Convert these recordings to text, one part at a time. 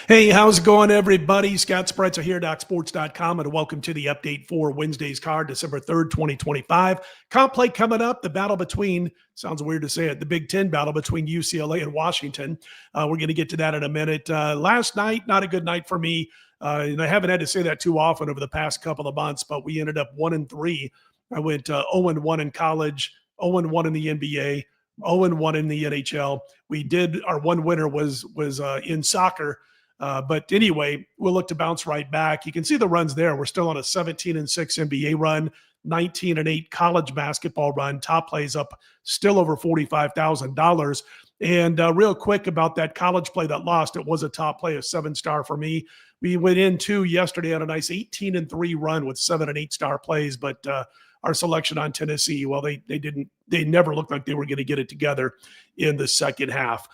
Hey, how's it going, everybody? Scott Spreitzer here, DocSports.com, and welcome to the update for Wednesday's card, December 3rd, 2025. Comp play coming up, the battle between, sounds weird to say it, the Big Ten battle between UCLA and Washington. We're going to get to that in a minute. Last night, not a good night for me, and I haven't had to say that too often over the past couple of months, but we ended up 1-3. I went 0-1 in college, 0-1 in the NBA, 0-1 in the NHL. We did, our one winner was in soccer. But anyway, we'll look to bounce right back. You can see the runs there. We're still on a 17-6 NBA run, 19-8 college basketball run. Top plays up still over $45,000. And real quick about that college play that lost, it was a top play, a 7-star for me. We went into yesterday on a nice 18-3 run with 7 and 8-star plays, but our selection on Tennessee, well, they never looked like they were going to get it together in the second half.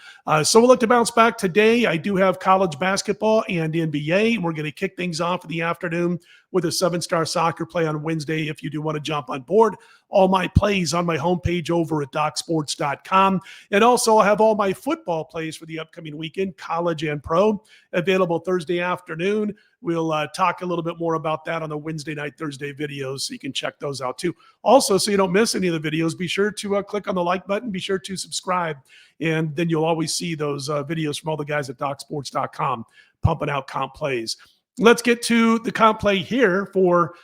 So we'll look to bounce back today. I do have college basketball and NBA. We're going to kick things off in the afternoon with a 7-star soccer play on Wednesday if you do want to jump on board. All my plays on my homepage over at DocSports.com. And also I'll have all my football plays for the upcoming weekend, college and pro, available Thursday afternoon. We'll talk a little bit more about that on the Wednesday night, Thursday videos, so you can check those out too. Also, so you don't miss any of the videos, be sure to click on the like button, be sure to subscribe, and then you'll always see those videos from all the guys at DocSports.com pumping out comp plays. Let's get to the comp play here for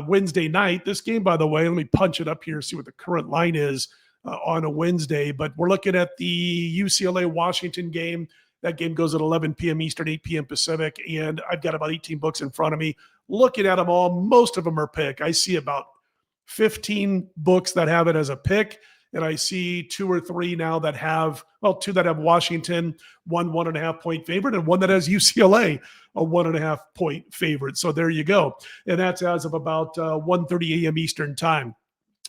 Wednesday night. This game, by the way, let me punch it up here, see what the current line is on a Wednesday, but we're looking at the UCLA-Washington game. That game goes at 11 p.m. Eastern, 8 p.m. Pacific, and I've got about 18 books in front of me. Looking at them all, most of them are pick. I see about 15 books that have it as a pick, and I see 2 or 3 now that have, well, 2 that have Washington, 1.5 point favorite, and 1 that has UCLA, a 1.5 point favorite. So there you go. And that's as of about 1:30 a.m. Eastern time.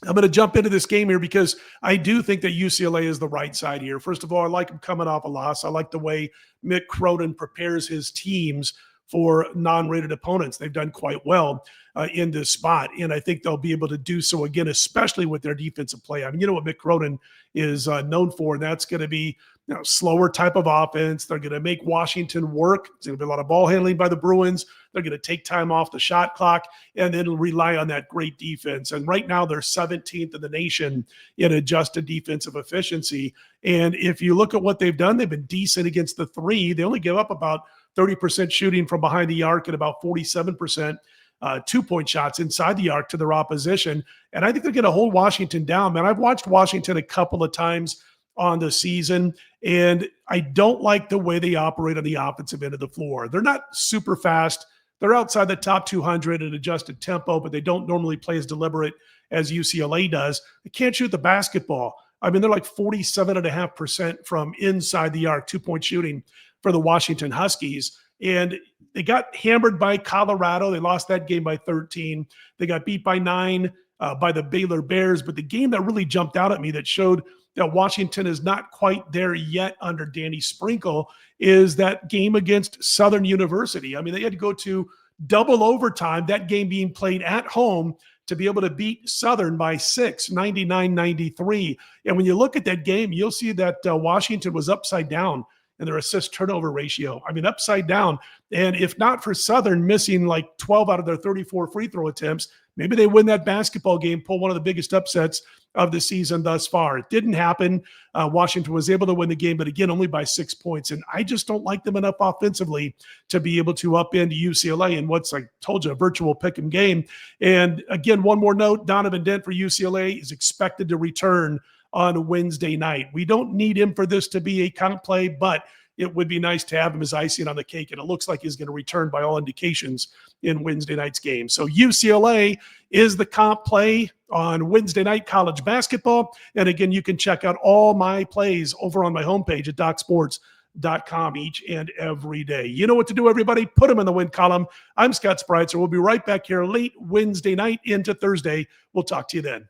I'm going to jump into this game here because I do think that UCLA is the right side here. First of all, I like him coming off a loss. I like the way Mick Cronin prepares his teams for non-rated opponents. They've done quite well in this spot, and I think they'll be able to do so again, especially with their defensive play. I mean, you know what Mick Cronin is known for, and that's going to be slower type of offense. They're going to make Washington work. It's going to be a lot of ball handling by the Bruins. They're going to take time off the shot clock and then rely on that great defense. And right now they're 17th in the nation in adjusted defensive efficiency. And if you look at what they've done, they've been decent against the 3. They only give up about 30% shooting from behind the arc and about 47% 2-point shots inside the arc to their opposition. And I think they're going to hold Washington down, man. I've watched Washington a couple of times on the season, and I don't like the way they operate on the offensive end of the floor. They're not super fast. They're outside the top 200 in adjusted tempo, but they don't normally play as deliberate as UCLA does. They can't shoot the basketball. I mean, they're like 47.5% from inside the arc, 2-point shooting for the Washington Huskies. And they got hammered by Colorado. They lost that game by 13. They got beat by 9 by the Baylor Bears. But the game that really jumped out at me that showed that Washington is not quite there yet under Danny Sprinkle is that game against Southern University. I mean, they had to go to double overtime, that game being played at home, to be able to beat Southern by 6, 99-93. And when you look at that game, you'll see that Washington was upside down in their assist turnover ratio. I mean, upside down. And if not for Southern missing like 12 out of their 34 free throw attempts, maybe they win that basketball game, pull one of the biggest upsets of the season thus far. It didn't happen. Washington was able to win the game, but again, only by 6 points. And I just don't like them enough offensively to be able to upend UCLA in what's, I told you, a virtual pick-em game. And again, one more note, Donovan Dent for UCLA is expected to return on Wednesday night. We don't need him for this to be a comp play, but it would be nice to have him as icing on the cake, and it looks like he's going to return by all indications in Wednesday night's game. So UCLA is the comp play on Wednesday night college basketball. And again, you can check out all my plays over on my homepage at DocSports.com each and every day. You know what to do, everybody. Put them in the win column. I'm Scott Spreitzer. We'll be right back here late Wednesday night into Thursday. We'll talk to you then.